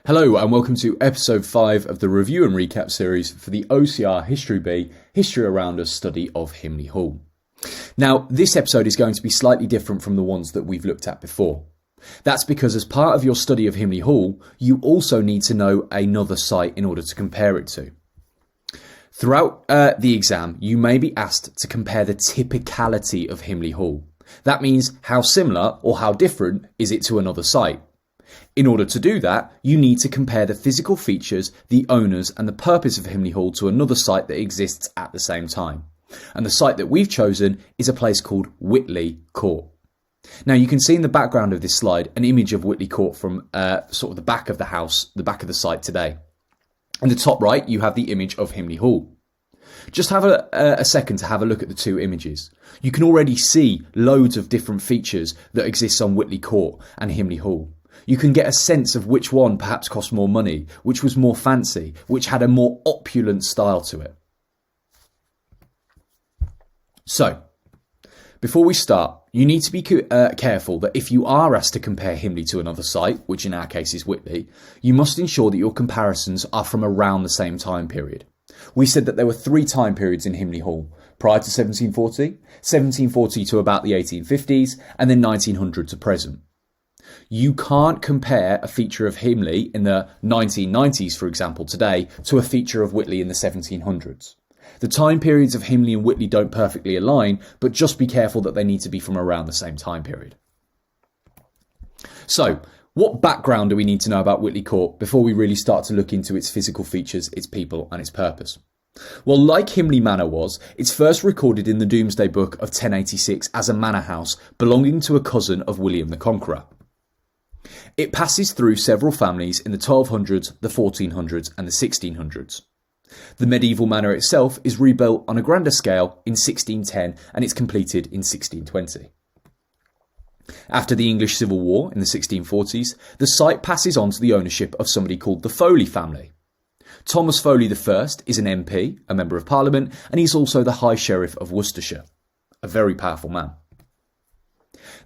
Hello and welcome to episode 5 of the review and recap series for the OCR History B History Around Us study of Himley Hall. Now, this episode is going to be slightly different from the ones that we've looked at before. That's because as part of your study of Himley Hall, you also need to know another site in order to compare it to. Throughout the exam, you may be asked to compare the typicality of Himley Hall. That means how similar or how different is it to another site. In order to do that, you need to compare the physical features, the owners and the purpose of Himley Hall to another site that exists at the same time. And the site that we've chosen is a place called Whitley Court. Now you can see in the background of this slide an image of Whitley Court from sort of the back of the house, the back of the site today. In the top right, you have the image of Himley Hall. Just have a second to have a look at the two images. You can already see loads of different features that exist on Whitley Court and Himley Hall. You can get a sense of which one perhaps cost more money, which was more fancy, which had a more opulent style to it. So, before we start, you need to be careful that if you are asked to compare Himley to another site, which in our case is Whitley, you must ensure that your comparisons are from around the same time period. We said that there were 3 time periods in Himley Hall, prior to 1740, 1740 to about the 1850s, and then 1900 to present. You can't compare a feature of Himley in the 1990s, for example, today, to a feature of Whitley in the 1700s. The time periods of Himley and Whitley don't perfectly align, but just be careful that they need to be from around the same time period. So, what background do we need to know about Whitley Court before we really start to look into its physical features, its people and its purpose? Well, like Himley Manor was, it's first recorded in the Domesday Book of 1086 as a manor house belonging to a cousin of William the Conqueror. It passes through several families in the 1200s, the 1400s and the 1600s. The medieval manor itself is rebuilt on a grander scale in 1610 and it's completed in 1620. After the English Civil War in the 1640s, the site passes on to the ownership of somebody called the Foley family. Thomas Foley I is an MP, a Member of Parliament, and he's also the High Sheriff of Worcestershire. A very powerful man.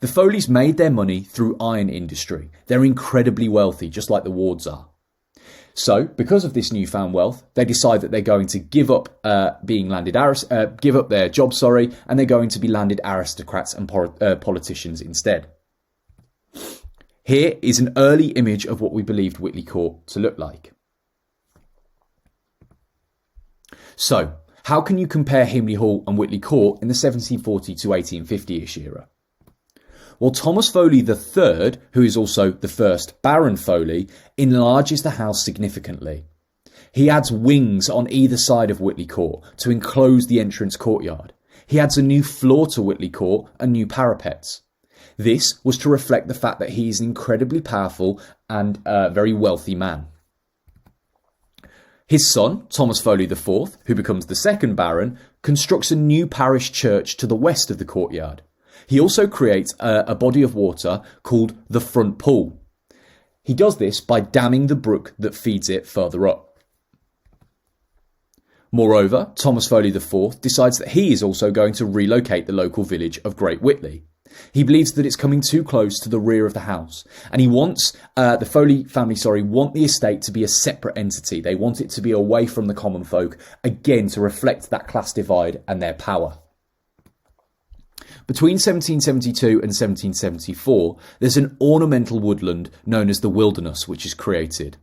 The Foleys made their money through iron industry. They're incredibly wealthy, just like the Wards are. So, because of this newfound wealth, they decide that they're going to give up give up their job, and they're going to be landed aristocrats and politicians instead. Here is an early image of what we believed Whitley Court to look like. So, how can you compare Himley Hall and Whitley Court in the 1740 to 1850-ish era? Well, Thomas Foley III, who is also the first Baron Foley, enlarges the house significantly. He adds wings on either side of Whitley Court to enclose the entrance courtyard. He adds a new floor to Whitley Court and new parapets. This was to reflect the fact that he is an incredibly powerful and very wealthy man. His son, Thomas Foley IV, who becomes the second Baron, constructs a new parish church to the west of the courtyard. He also creates a body of water called the Front Pool. He does this by damming the brook that feeds it further up. Moreover, Thomas Foley IV decides that he is also going to relocate the local village of Great Witley. He believes that it's coming too close to the rear of the house, and he wants the Foley family, want the estate to be a separate entity. They want it to be away from the common folk, again to reflect that class divide and their power. Between 1772 and 1774, there's an ornamental woodland known as the wilderness which is created.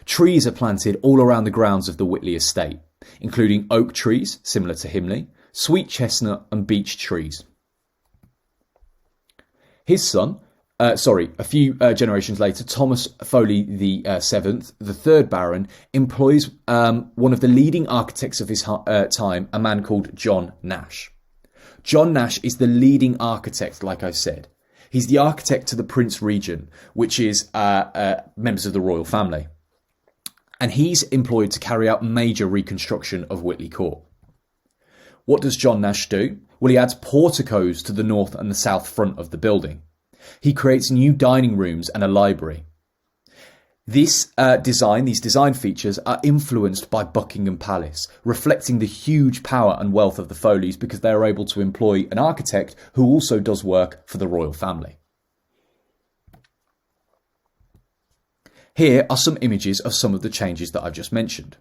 Trees are planted all around the grounds of the Whitley estate, including oak trees, similar to Himley, sweet chestnut and beech trees. His son, a few generations later, Thomas Foley VII, the third Baron, employs one of the leading architects of his time, a man called John Nash. John Nash is the leading architect, like I said. He's the architect to the Prince Regent, which is members of the royal family. And he's employed to carry out major reconstruction of Whitley Court. What does John Nash do? Well, he adds porticos to the north and the south front of the building. He creates new dining rooms and a library. These design features are influenced by Buckingham Palace, reflecting the huge power and wealth of the Foleys because they are able to employ an architect who also does work for the royal family. Here are some images of some of the changes that I've just mentioned.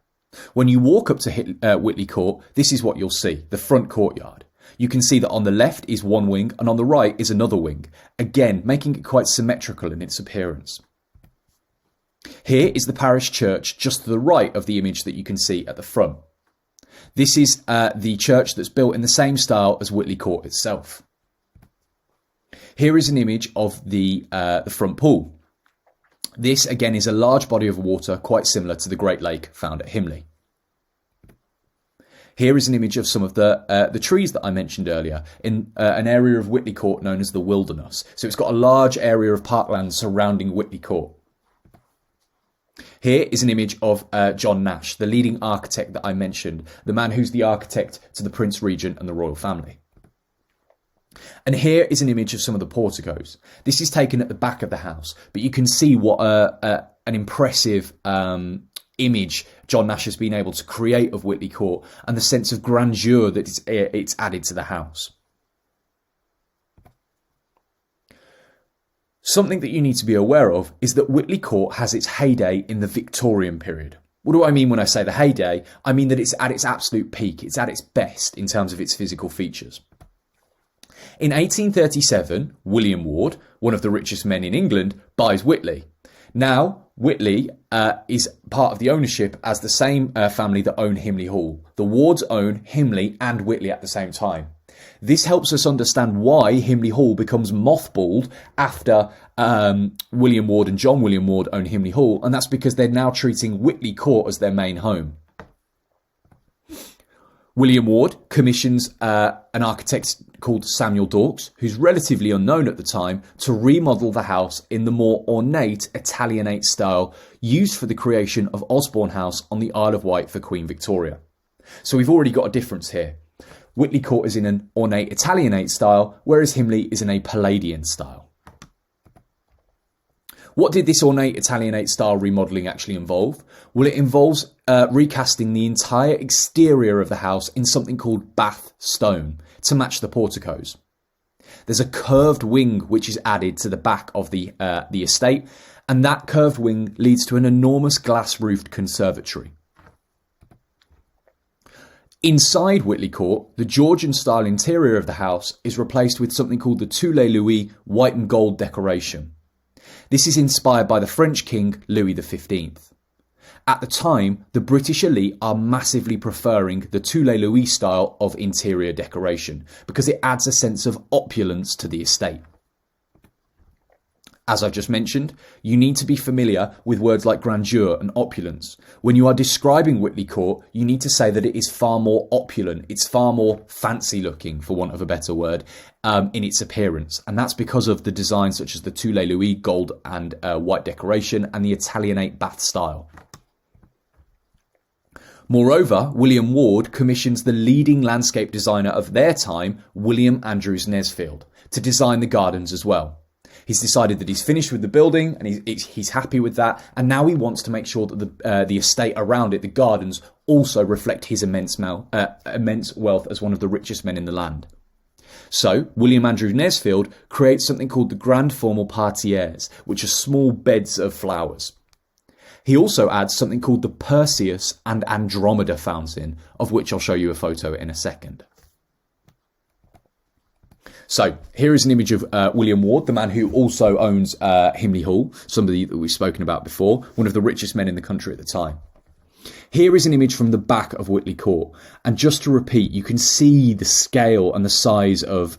When you walk up to Whitley Court, this is what you'll see, the front courtyard. You can see that on the left is one wing and on the right is another wing, again making it quite symmetrical in its appearance. Here is the parish church just to the right of the image that you can see at the front. This is the church that's built in the same style as Whitley Court itself. Here is an image of the front pool. This again is a large body of water quite similar to the Great Lake found at Himley. Here is an image of some of the trees that I mentioned earlier in an area of Whitley Court known as the Wilderness. So it's got a large area of parkland surrounding Whitley Court. Here is an image of John Nash, the leading architect that I mentioned, the man who's the architect to the Prince Regent and the royal family. And here is an image of some of the porticos. This is taken at the back of the house, but you can see what an impressive image John Nash has been able to create of Whitley Court and the sense of grandeur that it's added to the house. Something that you need to be aware of is that Whitley Court has its heyday in the Victorian period. What do I mean when I say the heyday? I mean that it's at its absolute peak, it's at its best in terms of its physical features. In 1837, William Ward, one of the richest men in England, buys Whitley. Now, Whitley is part of the ownership as the same family that own Himley Hall. The Wards own Himley and Whitley at the same time. This helps us understand why Himley Hall becomes mothballed after William Ward and John William Ward own Himley Hall, and that's because they're now treating Whitley Court as their main home. William Ward commissions an architect called Samuel Dawkes, who's relatively unknown at the time, to remodel the house in the more ornate Italianate style used for the creation of Osborne House on the Isle of Wight for Queen Victoria. So we've already got a difference here. Whitley Court is in an ornate Italianate style, whereas Himley is in a Palladian style. What did this ornate Italianate style remodelling actually involve? Well, it involves recasting the entire exterior of the house in something called Bath stone to match the porticos. There's a curved wing which is added to the back of the estate, and that curved wing leads to an enormous glass-roofed conservatory. Inside Whitley Court, the Georgian-style interior of the house is replaced with something called the Tous Louis white and gold decoration. This is inspired by the French king Louis XV. At the time, the British elite are massively preferring the Tous Louis style of interior decoration because it adds a sense of opulence to the estate. As I've just mentioned, you need to be familiar with words like grandeur and opulence. When you are describing Whitley Court, you need to say that it is far more opulent, it's far more fancy looking, for want of a better word, in its appearance. And that's because of the designs such as the Tous Louis gold and white decoration and the Italianate Bath style. Moreover, William Ward commissions the leading landscape designer of their time, William Andrews Nesfield, to design the gardens as well. He's decided that he's finished with the building and he's happy with that, and now he wants to make sure that the estate around it, the gardens, also reflect his immense wealth as one of the richest men in the land. So, William Andrews Nesfield creates something called the Grand Formal Parterres, which are small beds of flowers. He also adds something called the Perseus and Andromeda fountain, of which I'll show you a photo in a second. So here is an image of William Ward, the man who also owns Himley Hall, somebody that we've spoken about before, one of the richest men in the country at the time. Here is an image from the back of Whitley Court, and just to repeat, you can see the scale and the size of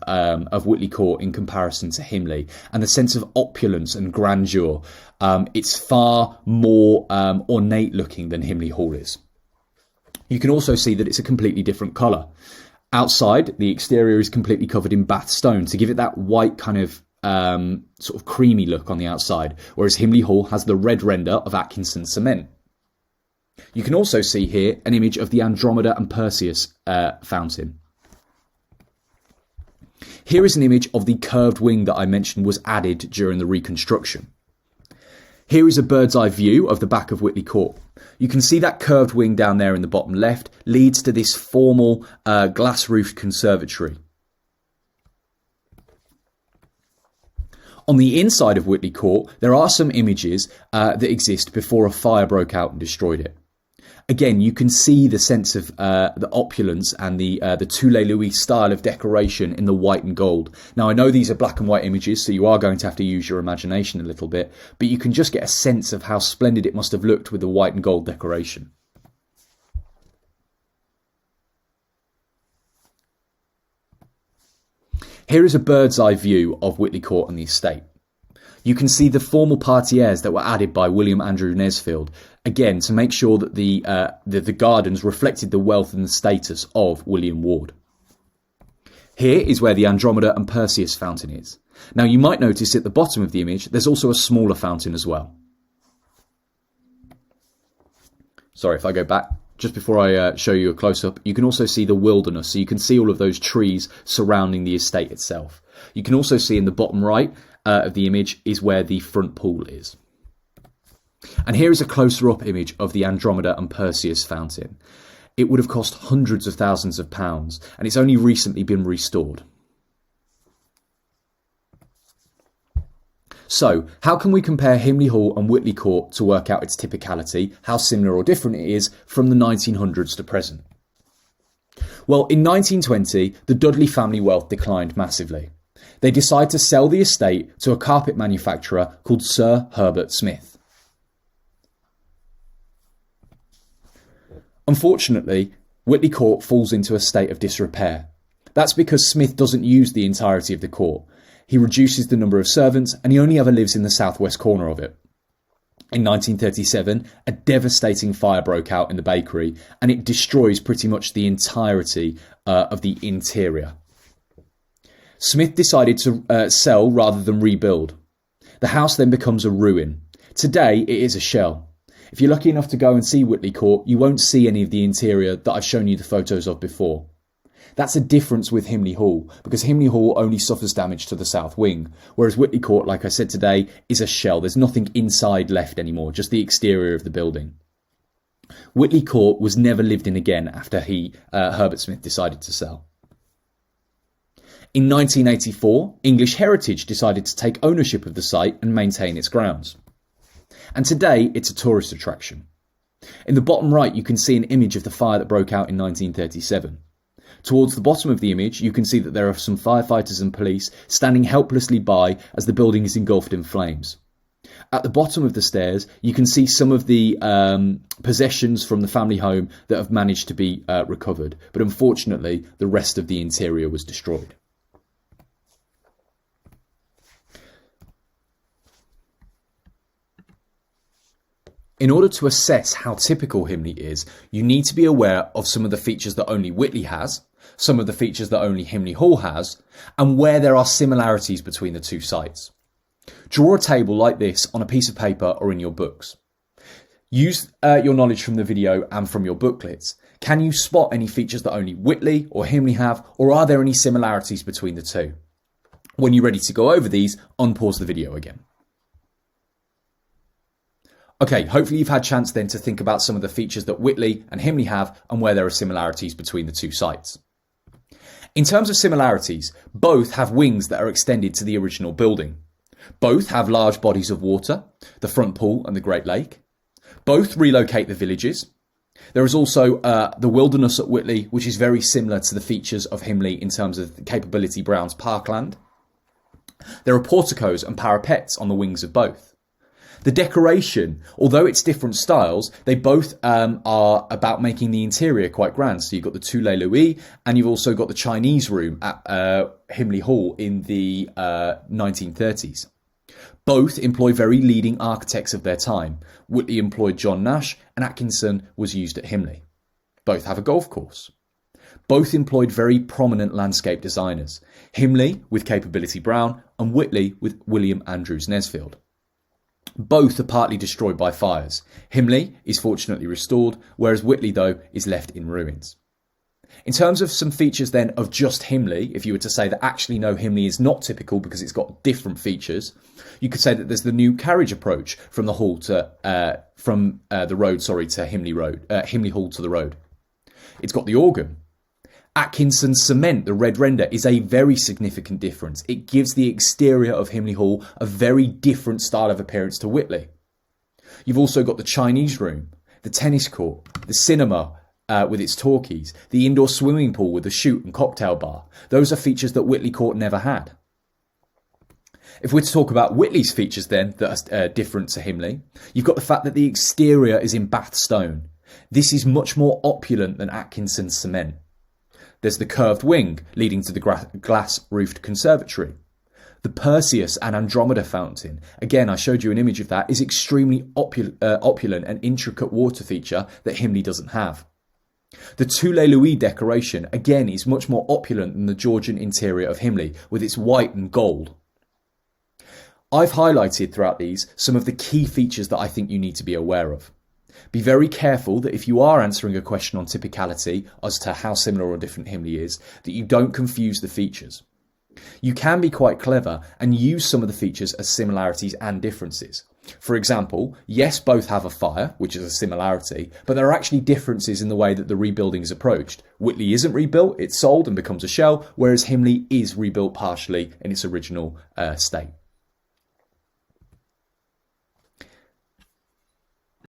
Whitley Court in comparison to Himley, and the sense of opulence and grandeur. It's far more ornate looking than Himley Hall is. You can also see that it's a completely different colour. Outside, the exterior is completely covered in Bath stone to give it that white kind of sort of creamy look on the outside, whereas Himley Hall has the red render of Atkinson cement. You can also see here an image of the Andromeda and Perseus fountain. Here is an image of the curved wing that I mentioned was added during the reconstruction. Here is a bird's eye view of the back of Whitley Court. You can see that curved wing down there in the bottom left leads to this formal glass-roofed conservatory. On the inside of Whitley Court, there are some images that exist before a fire broke out and destroyed it. Again, you can see the sense of the opulence and the Toulet Louis style of decoration in the white and gold. Now, I know these are black and white images, so you are going to have to use your imagination a little bit, but you can just get a sense of how splendid it must have looked with the white and gold decoration. Here is a bird's eye view of Whitley Court and the estate. You can see the formal parterres that were added by William Andrew Nesfield, again to make sure that the gardens reflected the wealth and the status of William Ward. Here is where the Andromeda and Perseus fountain is. Now you might notice at the bottom of the image there's also a smaller fountain as well. Sorry, if I go back just before I show you a close-up, you can also see the wilderness, so you can see all of those trees surrounding the estate itself. You can also see in the bottom right of the image is where the front pool is. And here is a closer up image of the Andromeda and Perseus fountain. It would have cost hundreds of thousands of pounds, and it's only recently been restored. So, how can we compare Himley Hall and Whitley Court to work out its typicality, how similar or different it is from the 1900s to present? Well, in 1920, the Dudley family wealth declined massively. They decide to sell the estate to a carpet manufacturer called Sir Herbert Smith. Unfortunately, Whitley Court falls into a state of disrepair. That's because Smith doesn't use the entirety of the court. He reduces the number of servants and he only ever lives in the southwest corner of it. In 1937, a devastating fire broke out in the bakery and it destroys pretty much the entirety of the interior. Smith decided to sell rather than rebuild. The house then becomes a ruin. Today, it is a shell. If you're lucky enough to go and see Whitley Court, you won't see any of the interior that I've shown you the photos of before. That's a difference with Himley Hall, because Himley Hall only suffers damage to the south wing, whereas Whitley Court, like I said today, is a shell. There's nothing inside left anymore, just the exterior of the building. Whitley Court was never lived in again after Herbert Smith decided to sell. In 1984, English Heritage decided to take ownership of the site and maintain its grounds. And today, it's a tourist attraction. In the bottom right, you can see an image of the fire that broke out in 1937. Towards the bottom of the image, you can see that there are some firefighters and police standing helplessly by as the building is engulfed in flames. At the bottom of the stairs, you can see some of the possessions from the family home that have managed to be recovered. But unfortunately, the rest of the interior was destroyed. In order to assess how typical Himley is, you need to be aware of some of the features that only Whitley has, some of the features that only Himley Hall has, and where there are similarities between the two sites. Draw a table like this on a piece of paper or in your books. Use your knowledge from the video and from your booklets. Can you spot any features that only Whitley or Himley have, or are there any similarities between the two? When you're ready to go over these, unpause the video again. Okay, hopefully you've had a chance then to think about some of the features that Whitley and Himley have and where there are similarities between the two sites. In terms of similarities, both have wings that are extended to the original building. Both have large bodies of water, the front pool and the Great Lake. Both relocate the villages. There is also the wilderness at Whitley, which is very similar to the features of Himley in terms of the Capability Brown's parkland. There are porticos and parapets on the wings of both. The decoration, although it's different styles, they both are about making the interior quite grand. So you've got the Toulet Louis and you've also got the Chinese room at Himley Hall in the 1930s. Both employ very leading architects of their time. Whitley employed John Nash and Atkinson was used at Himley. Both have a golf course. Both employed very prominent landscape designers. Himley with Capability Brown and Whitley with William Andrews Nesfield. Both are partly destroyed by fires. Himley is fortunately restored, whereas Whitley, though, is left in ruins. In terms of some features then of just Himley, if you were to say that actually no, Himley is not typical because it's got different features, you could say that there's the new carriage approach from the hall to Himley Hall to the road. It's got the organ, Atkinson's cement, the red render, is a very significant difference. It gives the exterior of Himley Hall a very different style of appearance to Whitley. You've also got the Chinese room, the tennis court, the cinema with its talkies, the indoor swimming pool with the chute and cocktail bar. Those are features that Whitley Court never had. If we're to talk about Whitley's features then that are different to Himley, you've got the fact that the exterior is in Bath stone. This is much more opulent than Atkinson's cement. There's the curved wing leading to the glass-roofed conservatory. The Perseus and Andromeda fountain, again I showed you an image of that, is extremely opulent and intricate water feature that Himley doesn't have. The Toulet Louis decoration, again, is much more opulent than the Georgian interior of Himley, with its white and gold. I've highlighted throughout these some of the key features that I think you need to be aware of. Be very careful that if you are answering a question on typicality as to how similar or different Himley is, that you don't confuse the features. You can be quite clever and use some of the features as similarities and differences. For example, yes, both have a fire, which is a similarity, but there are actually differences in the way that the rebuilding is approached. Whitley isn't rebuilt, it's sold and becomes a shell, whereas Himley is rebuilt partially in its original state.